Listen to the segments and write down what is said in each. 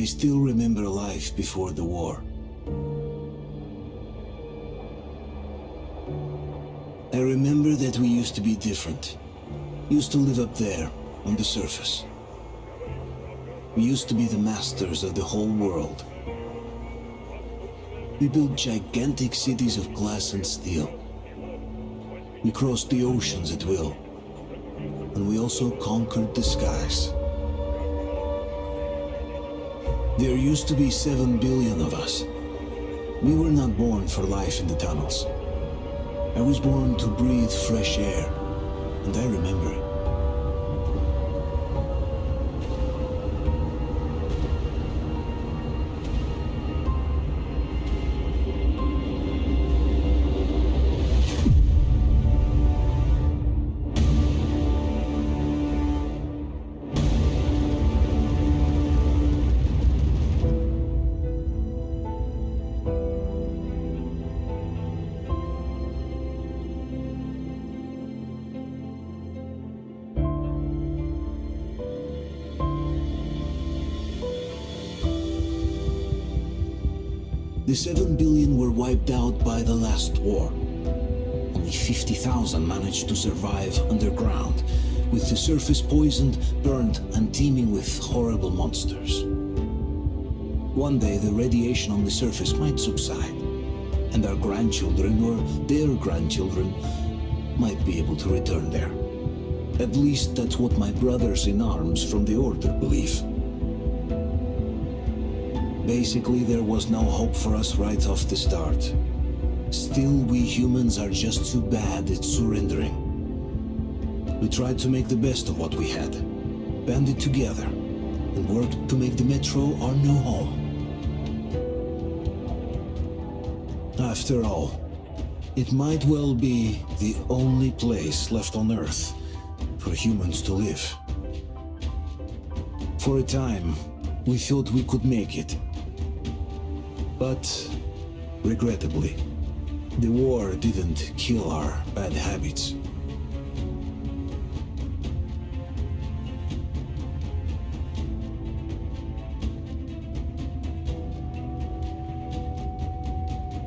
I still remember life before the war. I remember that we used to be different. Used to live up there, on the surface. We used to be the masters of the whole world. We built gigantic cities of glass and steel. We crossed the oceans at will. And we also conquered the skies. There used to be 7 billion of us. We were not born for life in the tunnels. I was born to breathe fresh air, and I remember it. The 7 billion were wiped out by the last war. Only 50,000 managed to survive underground, with the surface poisoned, burned, and teeming with horrible monsters. One day the radiation on the surface might subside, and our grandchildren or their grandchildren might be able to return there. At least that's what my brothers in arms from the Order believe. Basically, there was no hope for us right off the start. Still, we humans are just too bad at surrendering. We tried to make the best of what we had, banded together, and worked to make the Metro our new home. After all, it might well be the only place left on Earth for humans to live. For a time, we thought we could make it. But, regrettably, the war didn't kill our bad habits.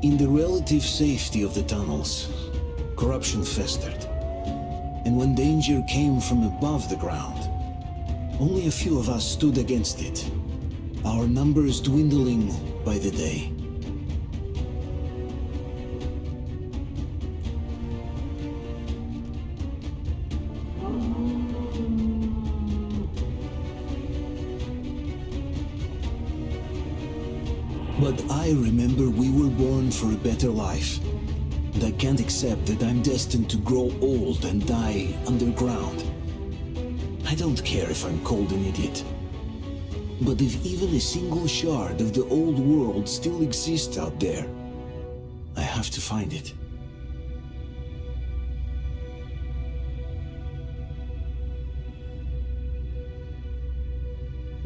In the relative safety of the tunnels, corruption festered. And when danger came from above the ground, only a few of us stood against it, our numbers dwindling by the day. But I remember we were born for a better life, and I can't accept that I'm destined to grow old and die underground. I don't care if I'm called an idiot. But if even a single shard of the old world still exists out there, I have to find it.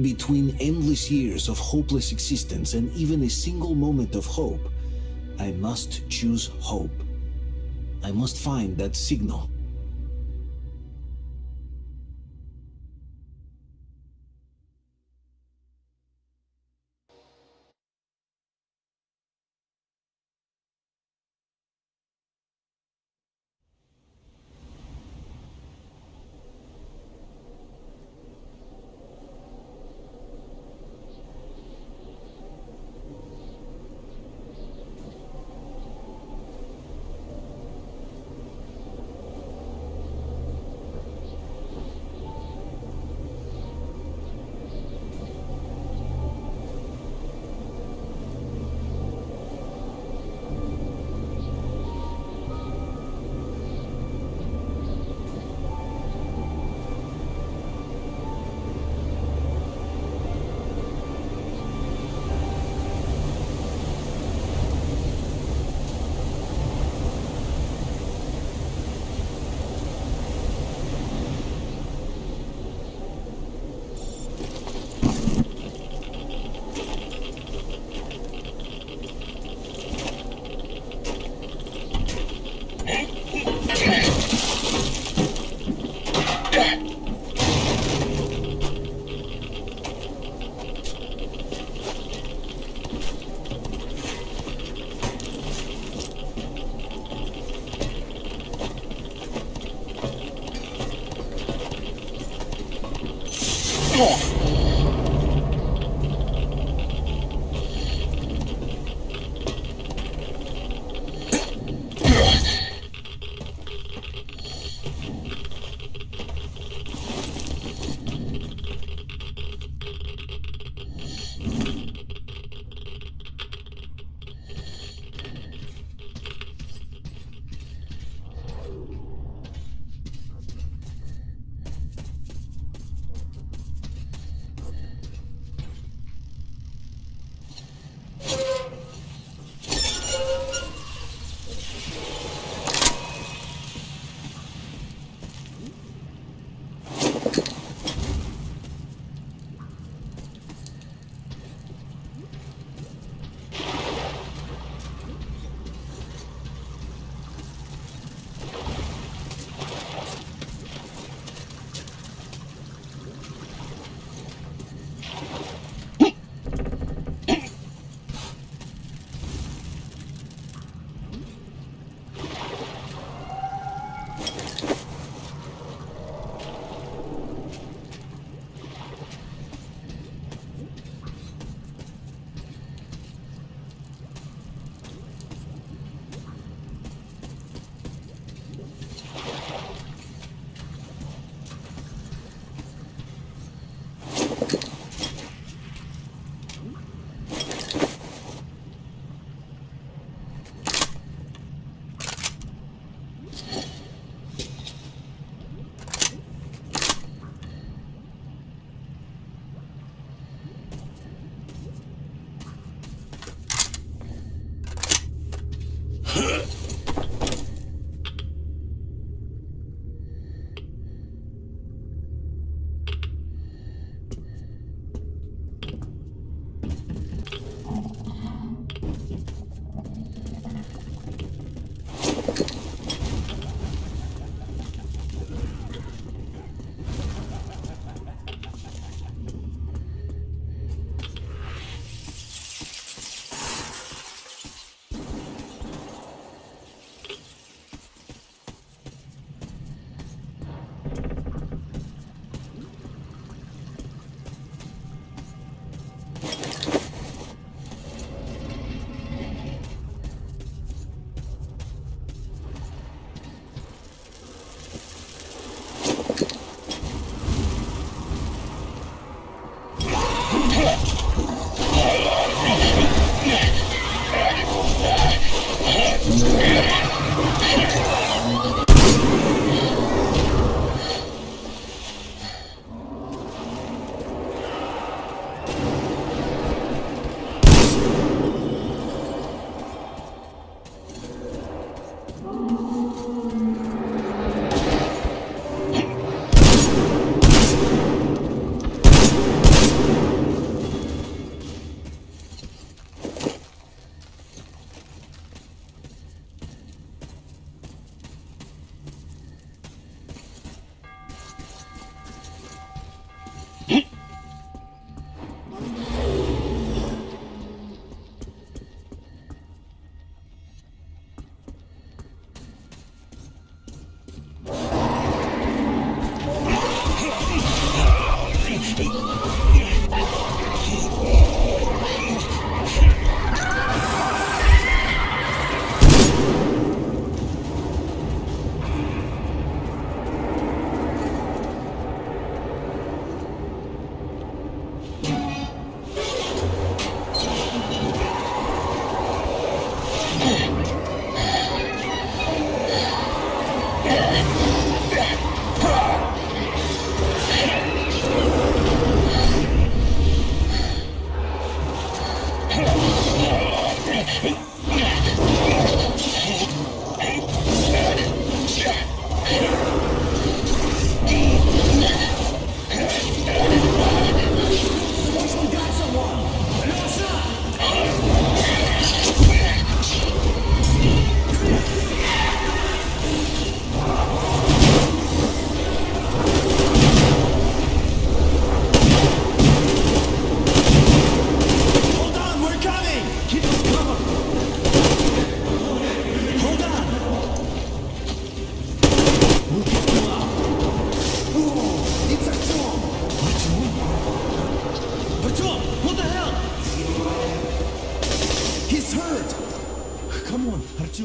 Between endless years of hopeless existence and even a single moment of hope, I must choose hope. I must find that signal.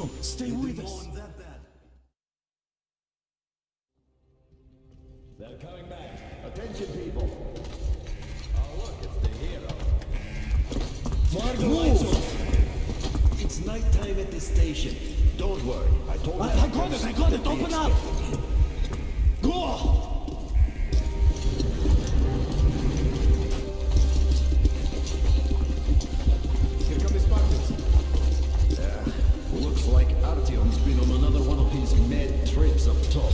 Artyom, stay with us. They're coming back. Attention, people. Oh, look, it's the hero. Margo, lights off. It's nighttime at the station. Don't worry. I told you. I got it. Open up. Go! Here come the Spartans. Looks like Artyom's been on another one of his mad trips up top.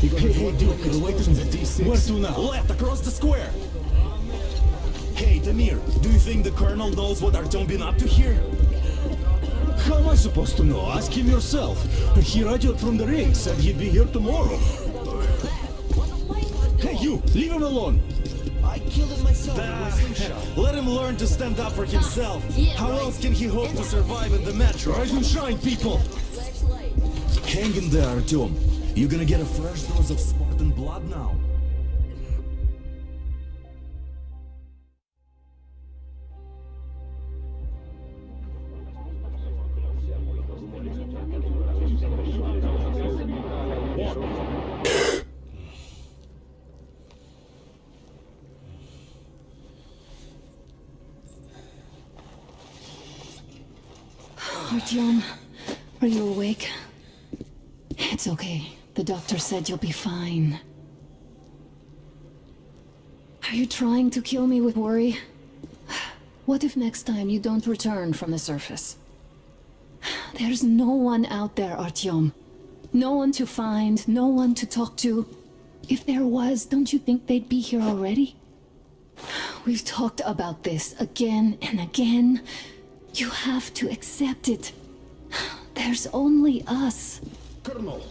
Hey, Duke, relations at D6. Where to now? Left, across the square! Hey, Damir, do you think the Colonel knows what Artyom been up to here? How am I supposed to know? Ask him yourself. He radioed from the ring, said he'd be here tomorrow. Hey, you! Leave him alone! I killed him myself with my slingshot. Let him learn to stand up for himself. How else can he hope to survive in the metro? Rise and shine, people! Hang in there, Artyom. You're gonna get a fresh dose of Spartan blood now. Artyom, are you awake? It's okay. The doctor said you'll be fine. Are you trying to kill me with worry? What if next time you don't return from the surface? There's no one out there, Artyom. No one to find, no one to talk to. If there was, don't you think they'd be here already? We've talked about this again and again. You have to accept it. There's only us. Colonel!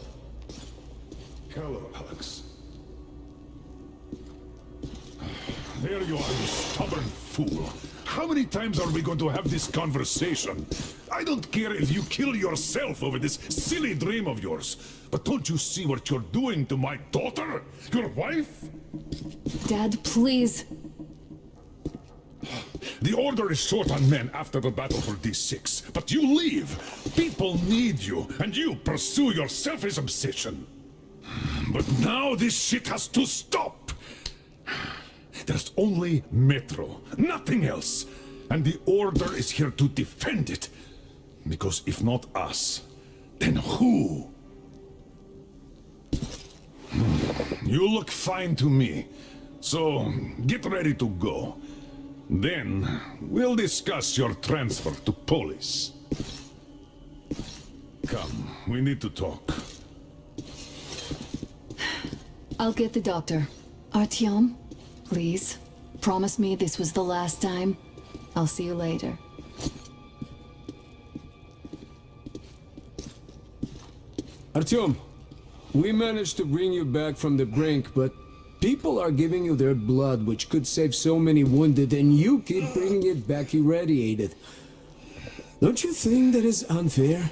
Hello, Alex. There you are, you stubborn fool. How many times are we going to have this conversation? I don't care if you kill yourself over this silly dream of yours, but don't you see what you're doing to my daughter? Your wife? Dad, please. The Order is short on men after the battle for D6, but you leave. People need you, and you pursue your selfish obsession. But now this shit has to stop! There's only Metro, nothing else. And the Order is here to defend it. Because if not us, then who? You look fine to me. So, get ready to go. Then, we'll discuss your transfer to Polis. Come, we need to talk. I'll get the doctor. Artyom, please. Promise me this was the last time. I'll see you later. Artyom, we managed to bring you back from the brink, but people are giving you their blood, which could save so many wounded, and you keep bringing it back irradiated. Don't you think that is unfair?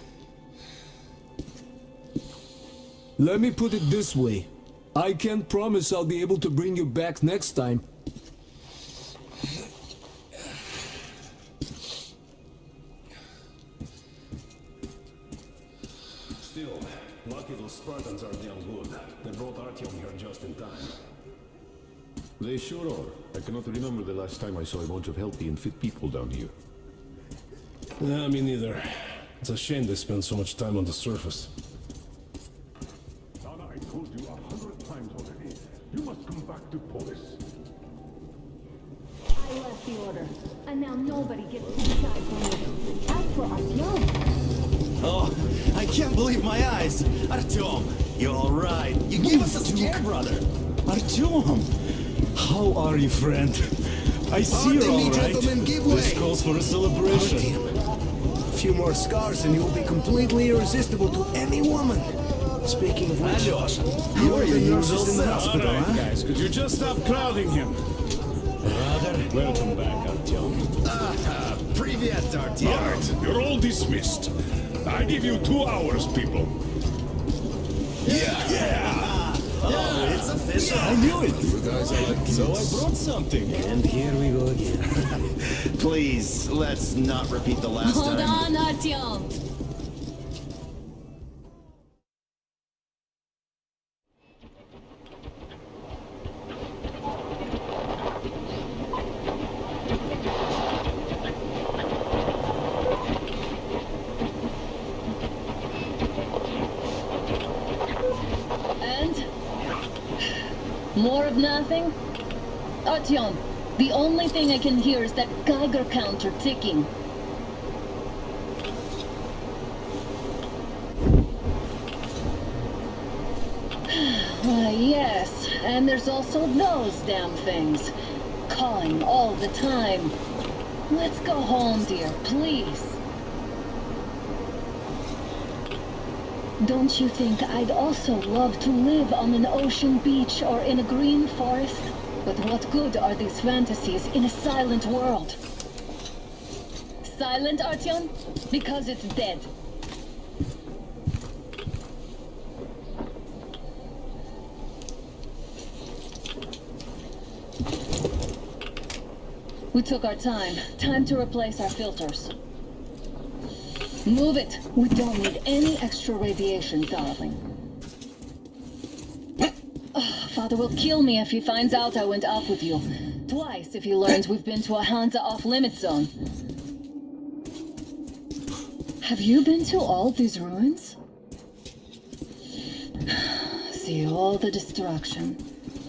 Let me put it this way. I can't promise I'll be able to bring you back next time. Still, lucky those Spartans are damn good. They brought Artyom here just in time. They sure are. I cannot remember the last time I saw a bunch of healthy and fit people down here. Nah, me neither. It's a shame they spend so much time on the surface. Donna, I told you 100 times already. You must come back to Polis. I left the order, and now nobody gets inside from me. As for Artyom... Oh, I can't believe my eyes! Artyom, you're alright. You gave us a scare, brother! Artyom! How are you, friend? I see you're all right. This calls for a celebration. A few more scars and you'll be completely irresistible to any woman. Speaking of which, How are you nurses in the hospital, Alright, huh? guys, could you just stop crowding him? Brother, Welcome back, Artyom. Привет, Artyom. Alright, you're all dismissed. I give you 2 hours, people. Oh, it's official. I knew it. So I brought something. and here we go again. Please, let's not repeat the last Hold time. on, Artyom. And? More of nothing? Artyom, the only thing I can hear is that Geiger counter ticking. Why, yes, and there's also those damn things. Calling all the time. Let's go home, dear, please. Don't you think I'd also love to live on an ocean beach or in a green forest? But what good are these fantasies in a silent world? Silent, Artyom? Because it's dead. We took our time. Time to replace our filters. Move it. We don't need any extra radiation, darling. Oh, Father will kill me if he finds out I went off with you. Twice if he learns we've been to a Hansa off-limit zone. Have you been to all these ruins? See all the destruction.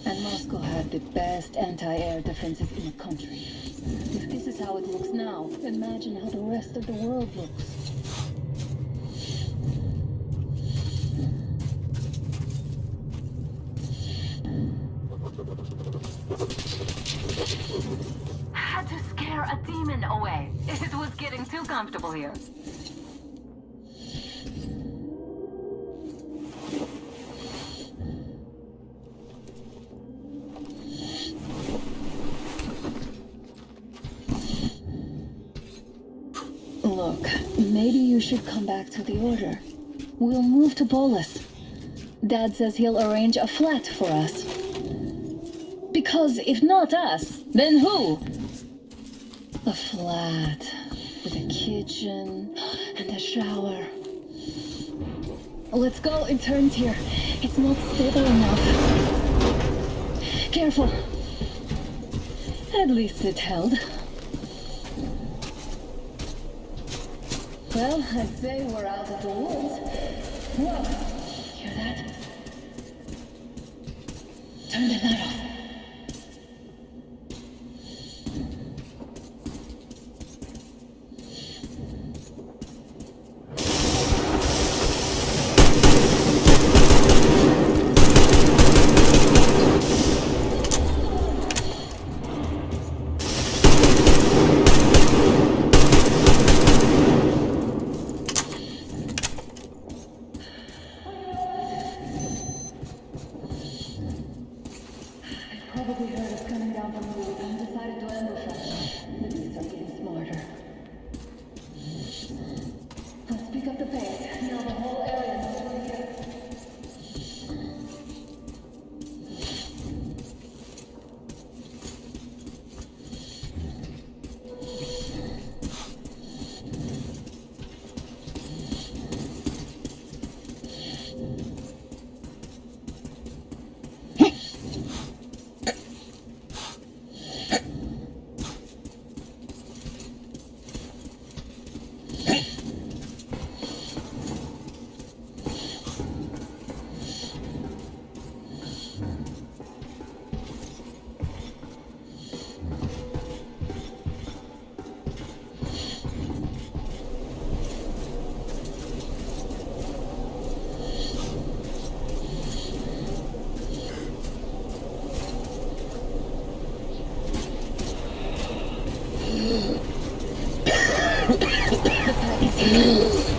And Moscow had the best anti-air defenses in the country. If this is how it looks now, imagine how the rest of the world looks. Had to scare a demon away. It was getting too comfortable here. Look, maybe you should come back to the Order. We'll move to Bolus. Dad says he'll arrange a flat for us. Because if not us, then who? A flat with a kitchen and a shower. Let's go, it turns here. It's not stable enough. Careful. At least it held. Well, I'd say we're out of the woods. Whoa, hear that? Turn the light off. Probably heard us coming down from the roof and decided to ambush us. The beasts are getting smarter. Let's pick up the pace. Now the whole area knows we're here.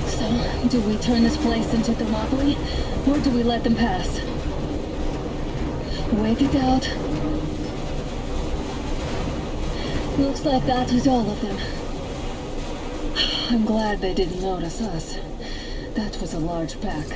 So, do we turn this place into Thermopylae, or do we let them pass? Wait it out. Looks like that was all of them. I'm glad they didn't notice us. That was a large pack.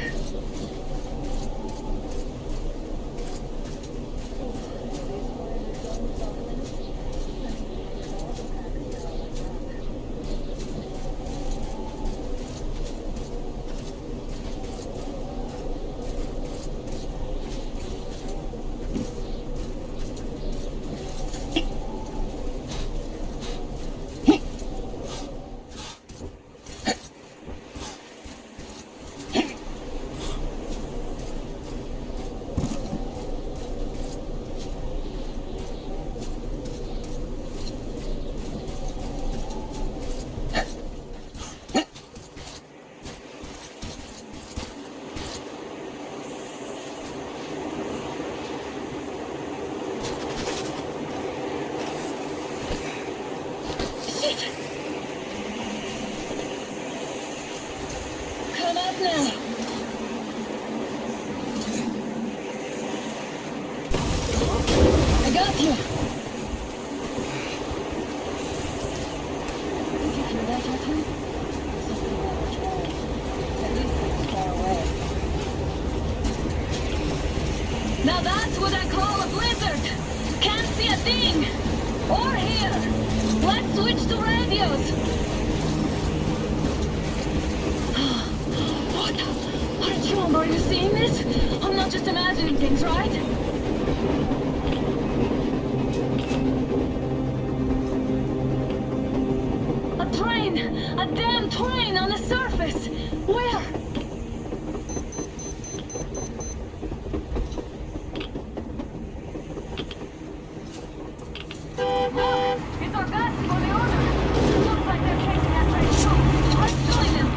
now! I got you! Did you hear that, Artyom? Something about the troll. At least it's far away. Now that's what I call a blizzard! Can't see a thing! Or hear! Let's switch to radios! What? Artyom, are you seeing this? I'm not just imagining things, right? A train! A damn train on the surface! Where? Look! It's our guys for the order! Looks like they're chasing that train too! Let's join them!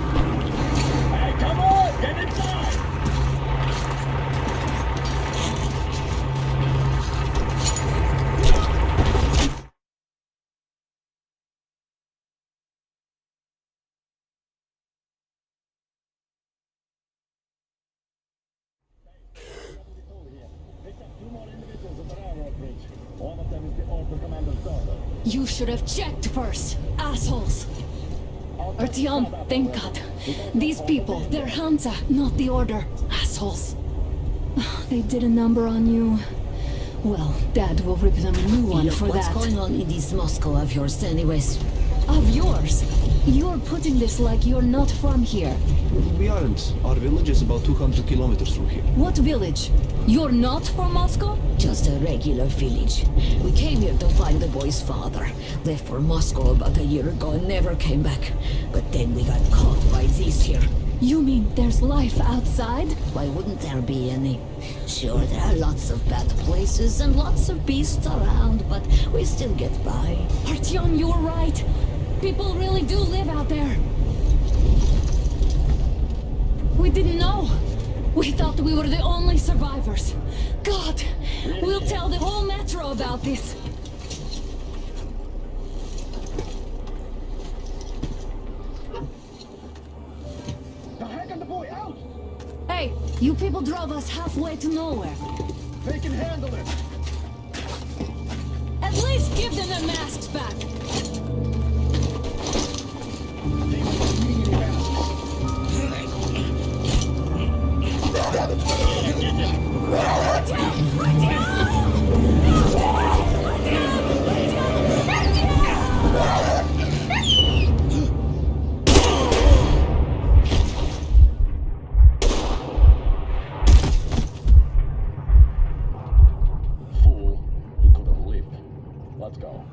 Hey, come on! Get inside! You should have checked first, assholes! Artyom, thank God. These people, they're Hansa, not the Order. Assholes. They did a number on you. Well, Dad will rip them a new one for what's that. going on in this Moscow of yours anyways? Of yours? You're putting this like you're not from here. We aren't. Our village is about 200 kilometers from here. What village? You're not from Moscow? Just a regular village. We came here to find the boy's father. Left for Moscow about a year ago and never came back. But then we got caught by these here. You mean there's life outside? Why wouldn't there be any? Sure, there are lots of bad places and lots of beasts around, but we still get by. Artyom, you're right. People really do live out there. We didn't know. We thought we were the only survivors. God, we'll tell the whole metro about this. The heck of the boy out! Hey, you people drove us halfway to nowhere. They can handle it! At least give them their masks back. Fool, you could have lived. Let's go.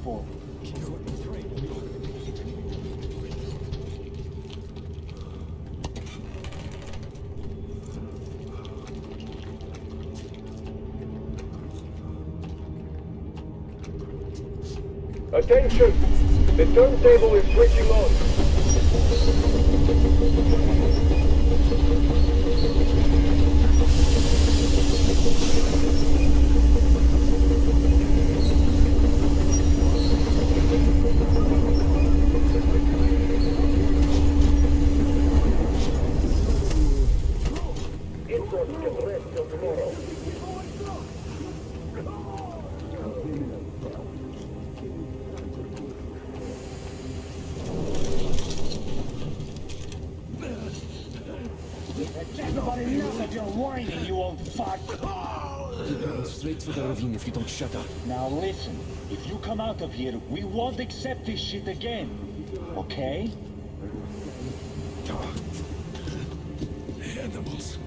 for? Attention! The turntable is switching on. Imports can rest till tomorrow. Everybody knows that you're whining, you old fuck! You're going straight for the ravine if you don't shut up. Now listen, if you come out of here, we won't accept this shit again. Okay? Animals.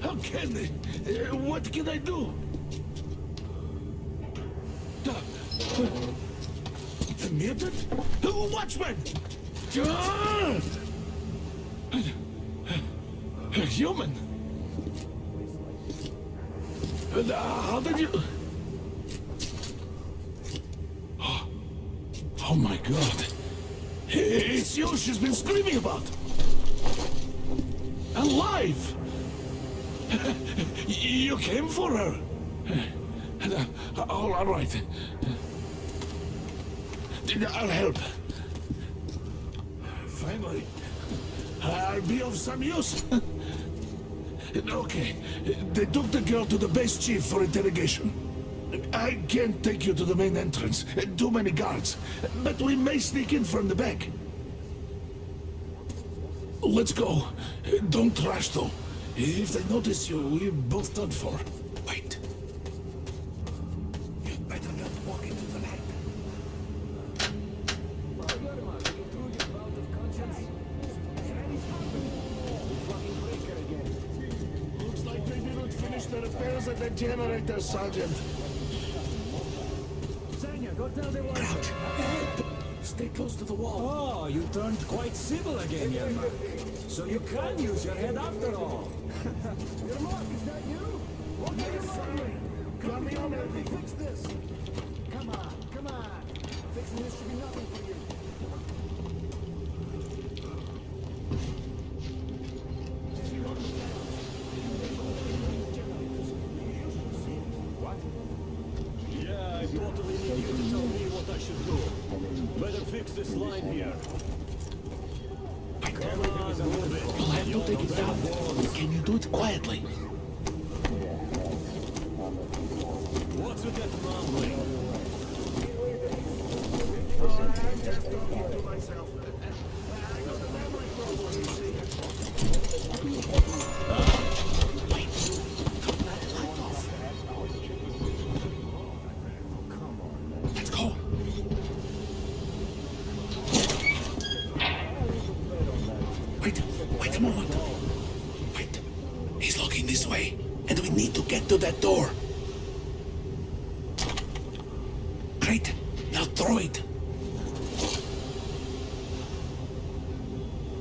How can they? What can I do? The mutant? Watchmen! A human? How did you... Oh my god. It's you she's been screaming about. Alive! You came for her. All right. I'll help. Finally, I'll be of some use. Okay, they took the girl to the base chief for interrogation. I can't take you to the main entrance. Too many guards. But we may sneak in from the back. Let's go. Don't rush, though. If they notice you, we're both done for. Wait. You'd better not walk into the light. Looks like they didn't finish the repairs at the generator, Sergeant. Go tell the Crouch. Stay close to the wall. Oh, you turned quite civil again, Yermak. So you can use your head after all. Your mark, is that you? What are you doing? Got me on Let me fix this. Come on. Fixing this should be nothing for you. Yeah, I totally need you to tell me what I should do. Better fix this line here. Come on, move it. We'll have to take it down. Can you do it quietly? What's with that mumbling? I'm just talking to myself. I got a memory problem, you see. Wait. Turn that light off. Let's go. Wait a moment. Wait. He's looking this way, and we need to get to that door. Great. Now throw it.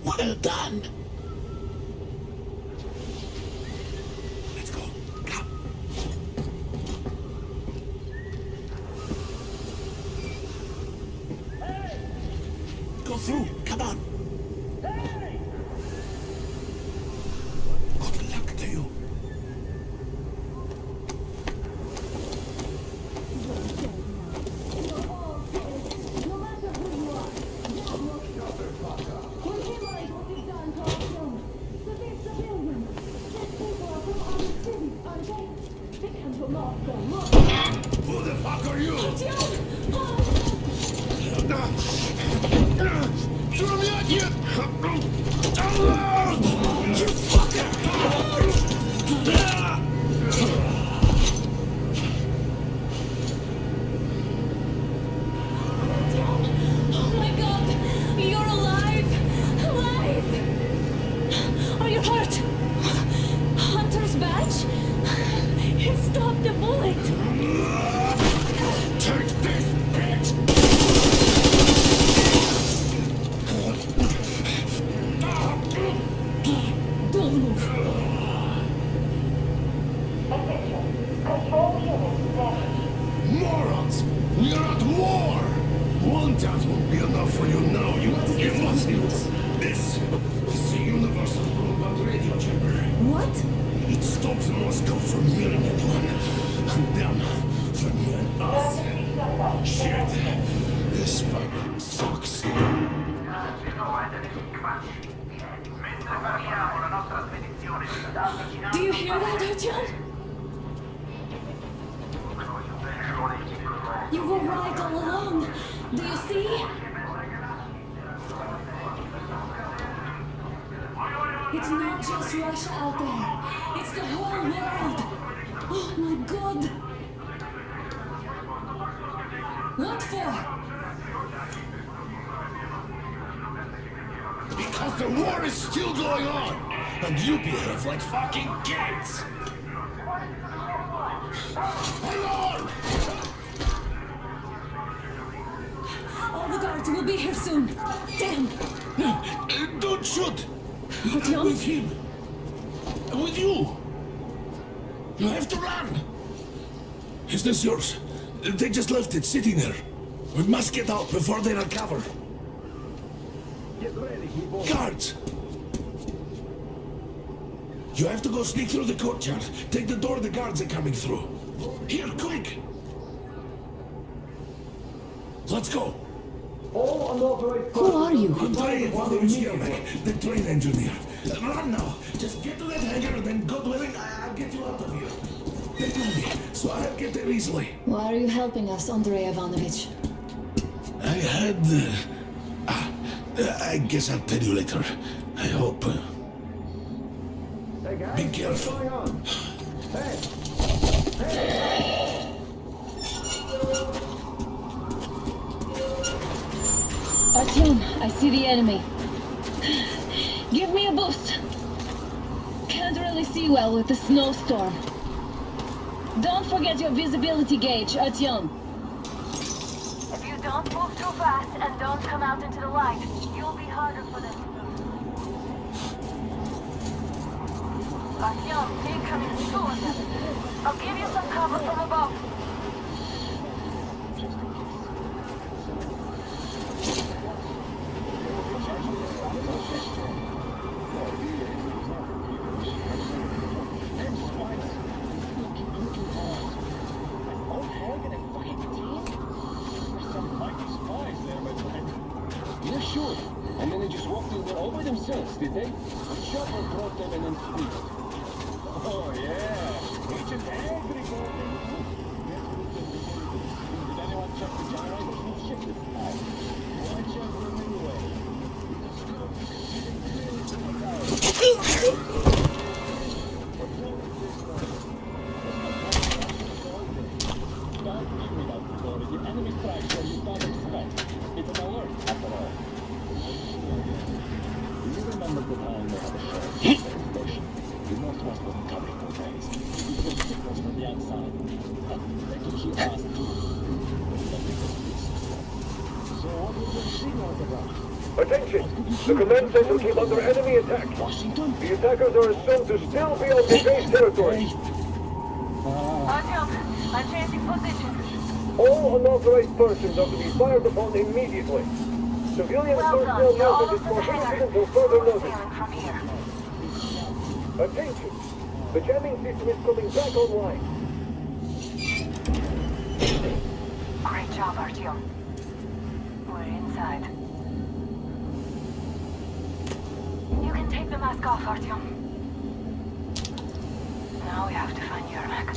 Well done. Let's go. Come. Go through. Come on. Good luck to you. Who the fuck are you? Throw me out here! You fucker! Oh my god! You're alive! Alive! Are you hurt? Hunter's badge? It stopped the That won't be enough for you now, you imbeciles. This is the universal broadband radio chamber. What? It stops Moscow from hearing anyone, and them from hearing us. Shit. This fucking sucks. Do you hear that, Artyom? You were right all along. Do you see? It's not just Russia out there. It's the whole world. Oh my God. What for? Because the war is still going on, and you behave like fucking kids. Hang on! All the guards will be here soon. Damn. Don't shoot. Artyom? With him. With you. You have to run. Is this yours? They just left it sitting there. We must get out before they recover. Get ready, people. Guards! You have to go sneak through the courtyard. Take the door the guards are coming through. Here, quick! Let's go! All unauthorized... Who are you? Andrei Ivanovich Yermak, the train engineer. Run now! Just get to that hangar and then, God willing, I'll get you out of here. They know me, so I'll get there easily. Why are you helping us, Andrei Ivanovich? I had... I guess I'll tell you later. I hope. Hey guys, Be careful. what's going on? Hey! Artyom, I see the enemy. Give me a boost. Can't really see well with the snowstorm. Don't forget your visibility gauge, Artyom. If you don't move too fast and don't come out into the light, you'll be harder for them to move. Artyom, incoming two of them. I'll give you some cover from above. Yeah, sure. And then they just walked in there all by themselves, did they? The chopper brought them in and squeezed. Oh, yeah. Each and every morning. Did anyone check the generators and ship this time? Why check them anyway? Don't give me that story. The enemy strikes where you don't expect. It's an alert, after all. Do you remember the time they had a short station? The Northwest wasn't covering for days. It was signals from the outside. They could hear us too. So what was the signals about? Attention! The command center came under enemy attack. Washington? The attackers are assumed to still be on the base territory. Artyom, I'm changing position. All unauthorized persons are to be fired upon immediately. Civilian personnel noted is prohibited until further notice. From here. Attention! The jamming system is coming back online. Great job, Artyom. We're inside. You can take the mask off, Artyom. Now we have to find Yermak.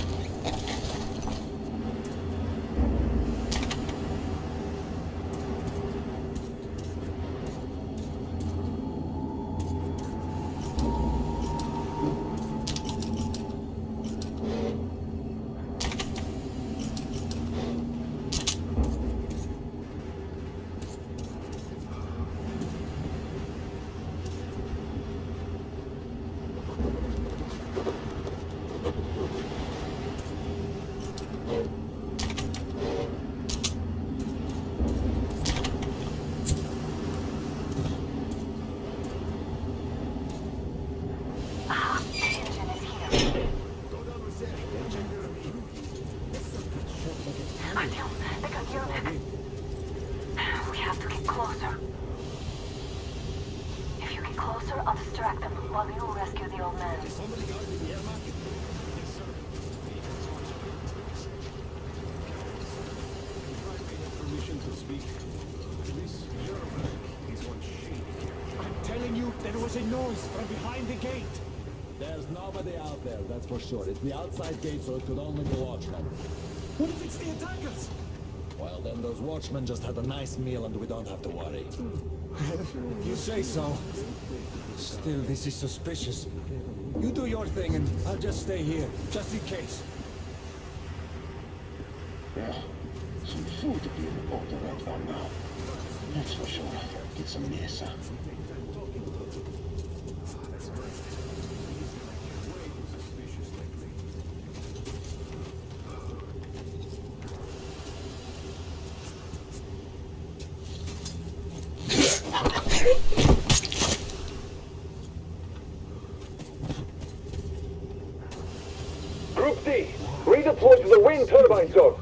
closer. If you get closer, I'll distract them while you rescue the old man. Permission to speak. This German is on shit. I'm telling you, there was a noise from behind the gate. There's nobody out there, that's for sure. It's the outside gate, so it could only be Watchmen. What if it's the attackers? Well, then those Watchmen just had a nice meal and we don't have to worry. You say so. Still, this is suspicious. You do your thing and I'll just stay here, just in case. Yeah, some food to be in the boat to that one now. That's for sure. Get some mesa. Group D, redeploy to the wind turbine zone.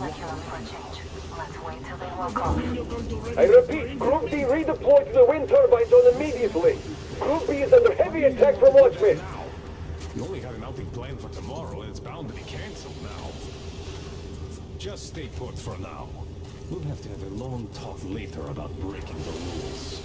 Like you're up for a change. Let's wait till they walk off. I repeat, Group D redeploy to the wind turbine zone immediately. Group B is under heavy attack from Watchmen. You only had an outing planned for tomorrow, and it's bound to be cancelled now. Just stay put for now. We'll have to have a long talk later about breaking the rules.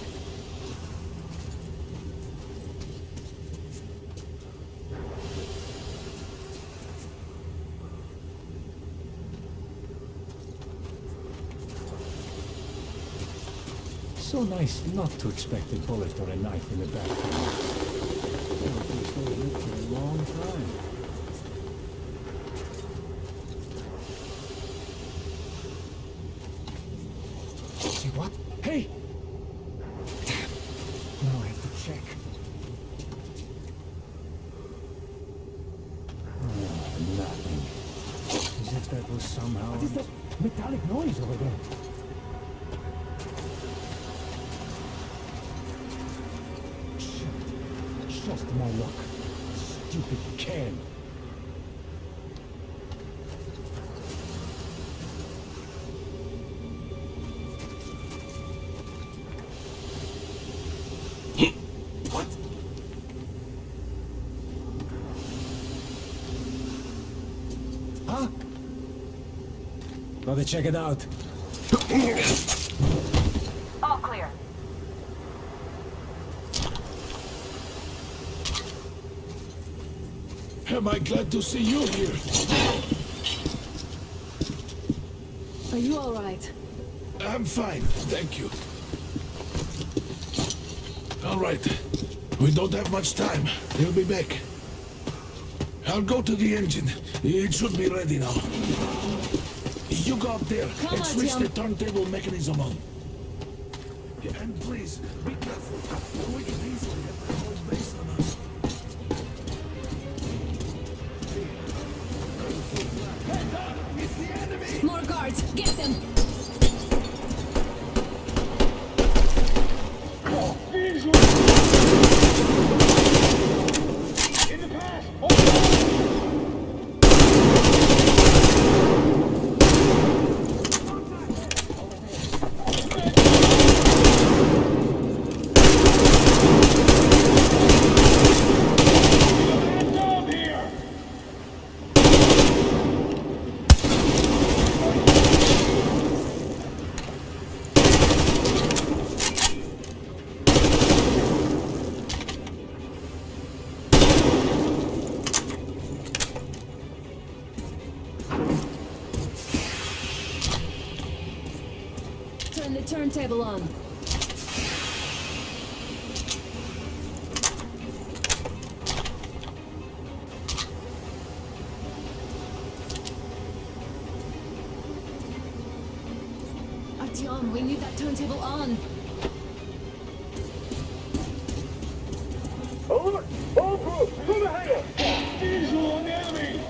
So nice not to expect a bullet or a knife in the back. For a long time. See what? Hey! Damn. Now I have to check. Nothing. As if that was somehow... What is that metallic noise over there? Just my luck. Stupid can. What? Huh? Gotta check it out. All clear. Am I glad to see you here? Are you all right? I'm fine, thank you. All right. We don't have much time. He'll be back. I'll go to the engine. It should be ready now. You go up there and switch the turntable mechanism on. Yeah, and please, be careful. We can easily have the whole base on us. More guards! Get them! In the past! Turn the turntable on. Artyom, we need that turntable on. Alert! All groups, through the hangar! Visual on the enemy!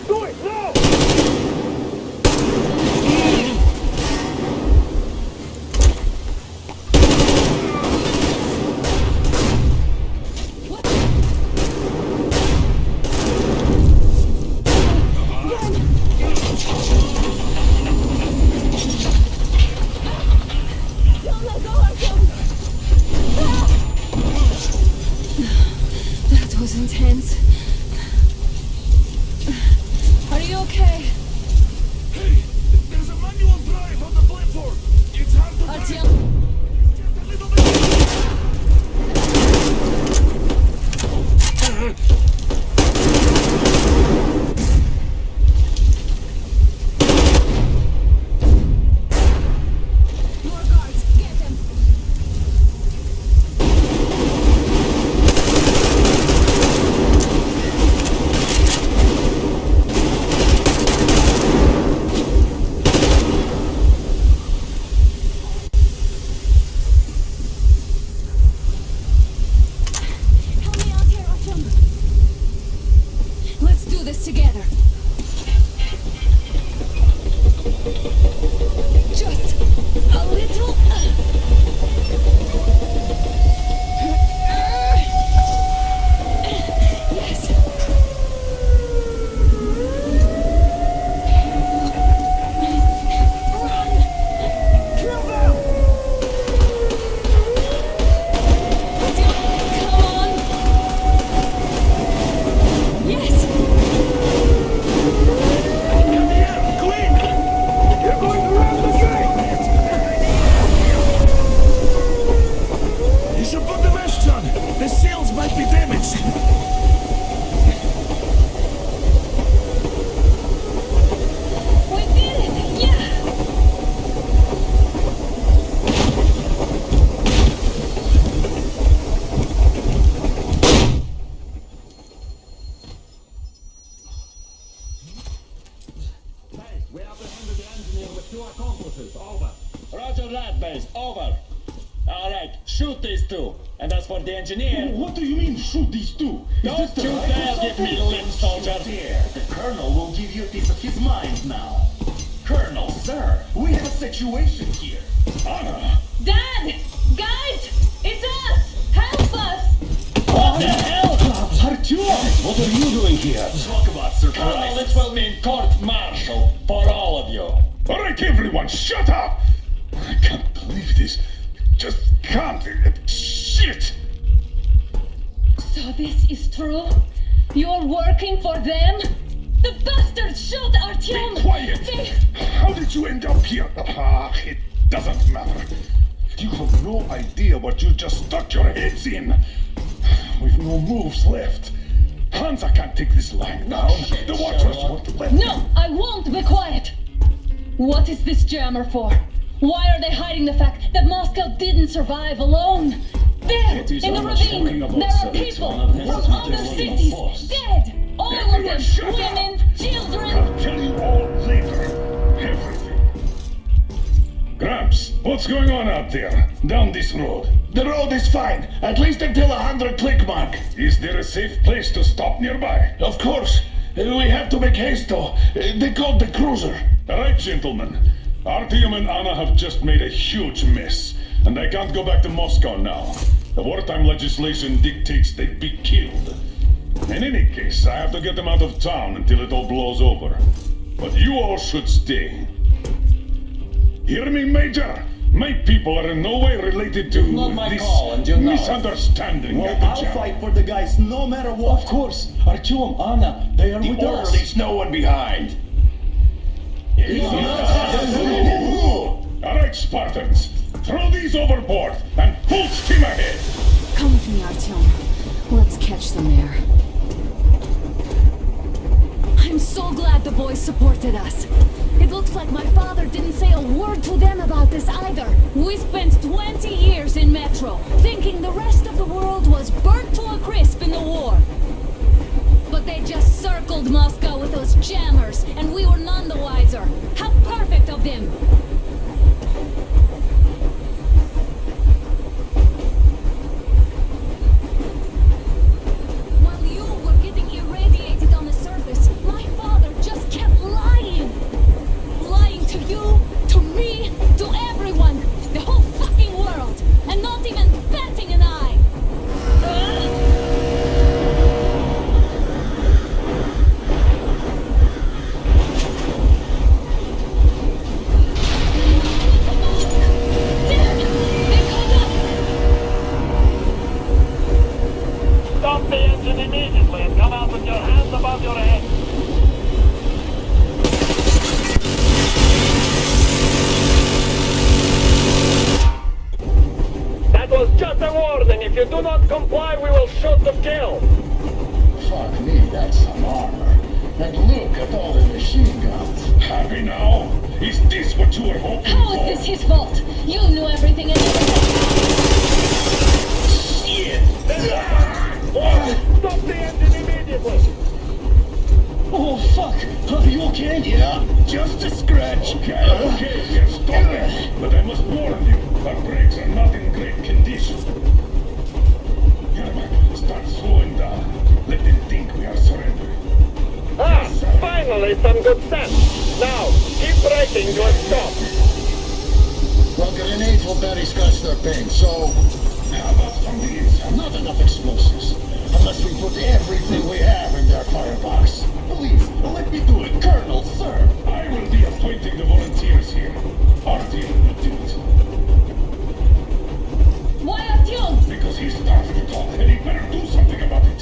Do it, now! We apprehended the engineer with 2 accomplices. Over. Roger that, base. Over. Alright, shoot these 2. And as for the engineer... What do you mean, shoot these 2? Don't you dare give me lip, soldier! The Colonel will give you a piece of his mind now. Colonel, sir, we have a situation here. Anna! Dad! Guys! It's us! Help us! What the hell? Artyom, what are you doing here? Talk about surprise. Colonel, it will mean court-martial for all of you. Alright, everyone, shut up! I can't believe this. Just can't. Shit! So this is true? You're working for them? The bastards shot Artyom! Be quiet! How did you end up here? It doesn't matter. You have no idea what you just stuck your heads in. We've no moves left. Hansa can't take this line down. The Watchers won't let them. No, I won't be quiet! What is this jammer for? Why are they hiding the fact that Moscow didn't survive alone? There, in the ravine, there are people from other cities, dead! All of them, women, children! I'll tell you all later. Everything. Gramps, what's going on out there? Down this road? The road is fine, at least until 100 click mark. Is there a safe place to stop nearby? Of course. We have to make haste though. They called the cruiser. All right, gentlemen. Artyom and Anna have just made a huge mess, and they can't go back to Moscow now. The wartime legislation dictates they be killed. In any case, I have to get them out of town until it all blows over. But you all should stay. Hear me, Major? My people are in no way related to Not my this call, and you know it. misunderstanding Well, at the I'll jam. fight for the guys no matter what. Of course. Artyom, Anna, they are with us. Leaves no one behind. Alright, Spartans. Throw these overboard and full steam ahead. Come with me, Artyom. Let's catch them there. I'm so glad the boys supported us. It looks like my father didn't say a word to them about this either. We spent 20 years in Metro, thinking the rest of the world was burnt to a crisp in the war. But they just circled Moscow with those jammers, and we were none the wiser. How perfect of them! While you were getting irradiated on the surface, my father just kept lying. Lying to you, to me, to everyone, the whole fucking world, and not even batting an eye. Stop the engine immediately and come out with your hands above your head. That was just a warning. If you do not comply, we will shoot to kill. Fuck me, that's some armor. And look at all the machine guns. Happy now? Is this what you were hoping How for? is this his fault? You knew everything and Stop the engine immediately. Oh, fuck! Are you okay? Yeah, just a scratch. Okay, yes, stop it. But I must warn you, our brakes are not in great condition. Yermak, start slowing down. Let them think we are surrendering. Finally, some good sense. Now, keep braking to a stop. Well, grenades will barely scratch their paint, so... How about from the inside? Not enough explosives. Unless we put everything we have in their firebox. Please, let me do it, Colonel, sir. I will be appointing the volunteers here. Artyom will do it. why Artyom? Because he started to talk, and he better do something about it.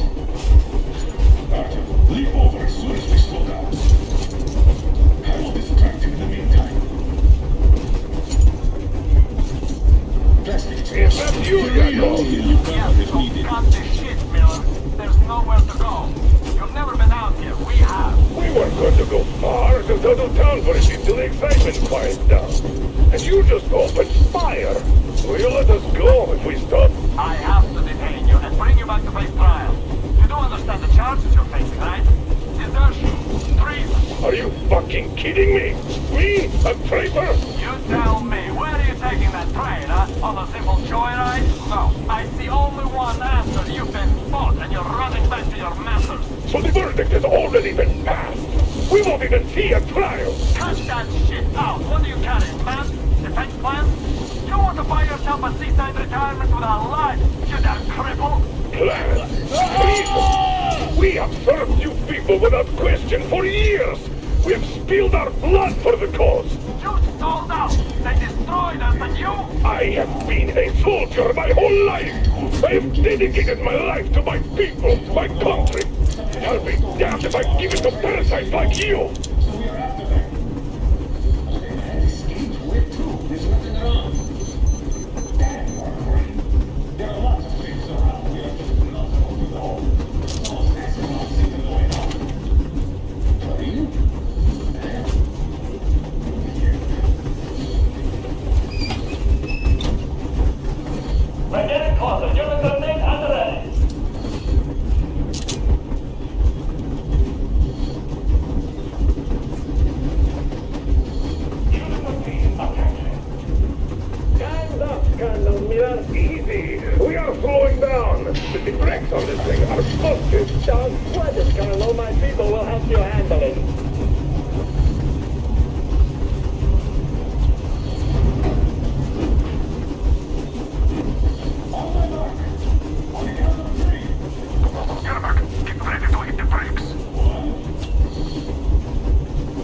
Artyom, leap over as soon as we slow down. I will distract him in the meantime. Plastic Is that you, You come if needed. Got this shit, Miller. There's nowhere to go. You've never been out here. We have. We weren't going to go far, just out of town for a bit till the excitement quiets down. And you just opened fire. Will you let us go if we stop? I have to detain you and bring you back to face trial. You do understand the charges you're facing, right? Desertion, treason. Are you fucking kidding me? Me? A traitor? You tell me, where are you taking that train, huh? On a simple joyride? No, I see only one answer. You've been fought and you're running back to your masters. So the verdict has already been passed. We won't even see a trial. Cut that shit out. What do you carry? Plans? Defense plans? You want to buy yourself a seaside retirement without life, you damn cripple? Plans? Treason! We have served you people without question for years. We have spilled our blood for the cause. You sold out. They destroyed us, and you? I have been a soldier my whole life. I have dedicated my life to my people, my country. I'll be damned if I give it to parasites like you. So we are after them. They had escaped. Where to? There's nothing around. Damn, you are great. There are lots of things around. We are just not going to go. Those astronauts seem to know enough. Are you? We're getting closer. You're the grenade and the ready. Stand up, Colonel Miller. Easy. We are slowing down. The brakes on this thing are busted. Don't sweat it, Colonel. My people will help you handle it. On my mark. On the count of 3. Yermak, get ready to hit the brakes. 1,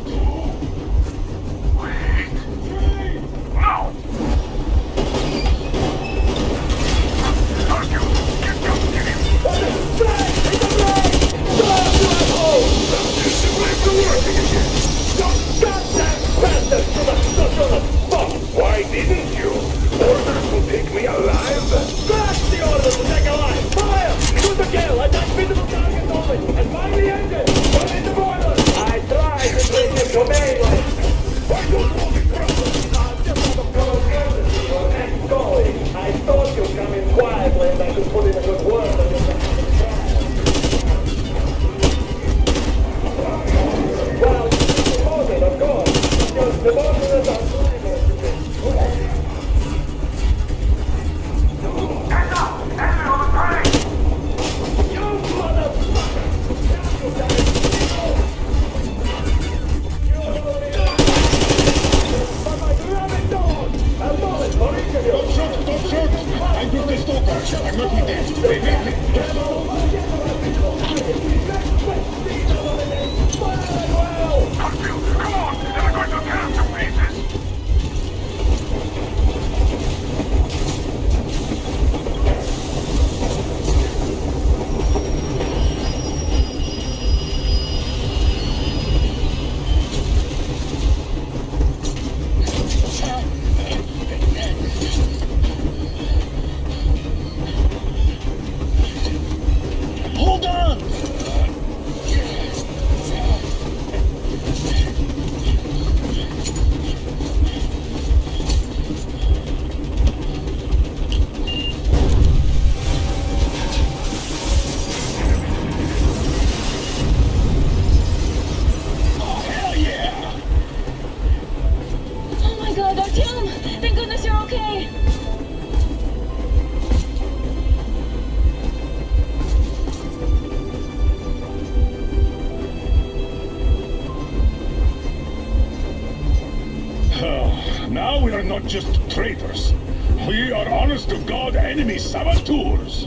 2. Wait. 3. Now! Why didn't you? Orders to take me alive? That's the order to take a line! Fire! Shoot the kill! Attack visible targets only! And find the engine! Put in the boiler! I tried to bring him to mainland! Why don't all the trouble? I'm just out of courtesy, your ex-colleague. I thought you'd come in quietly and I could put in a good word on your behalf. Well, demoted, of course. You're demoted as our driver. Hands up! Enemy on the train! You motherfucker! But my rabbit dog! A bullet for each of you! Don't shoot! Don't shoot! I'm just a stalker. I'm not with them. They make me. Hartfield, come on! They're going to tear us to pieces! Hold on! Hell yeah! Oh my god, Artyom! Thank goodness you're okay! Now we are not just traitors. We are honest-to-God enemy saboteurs.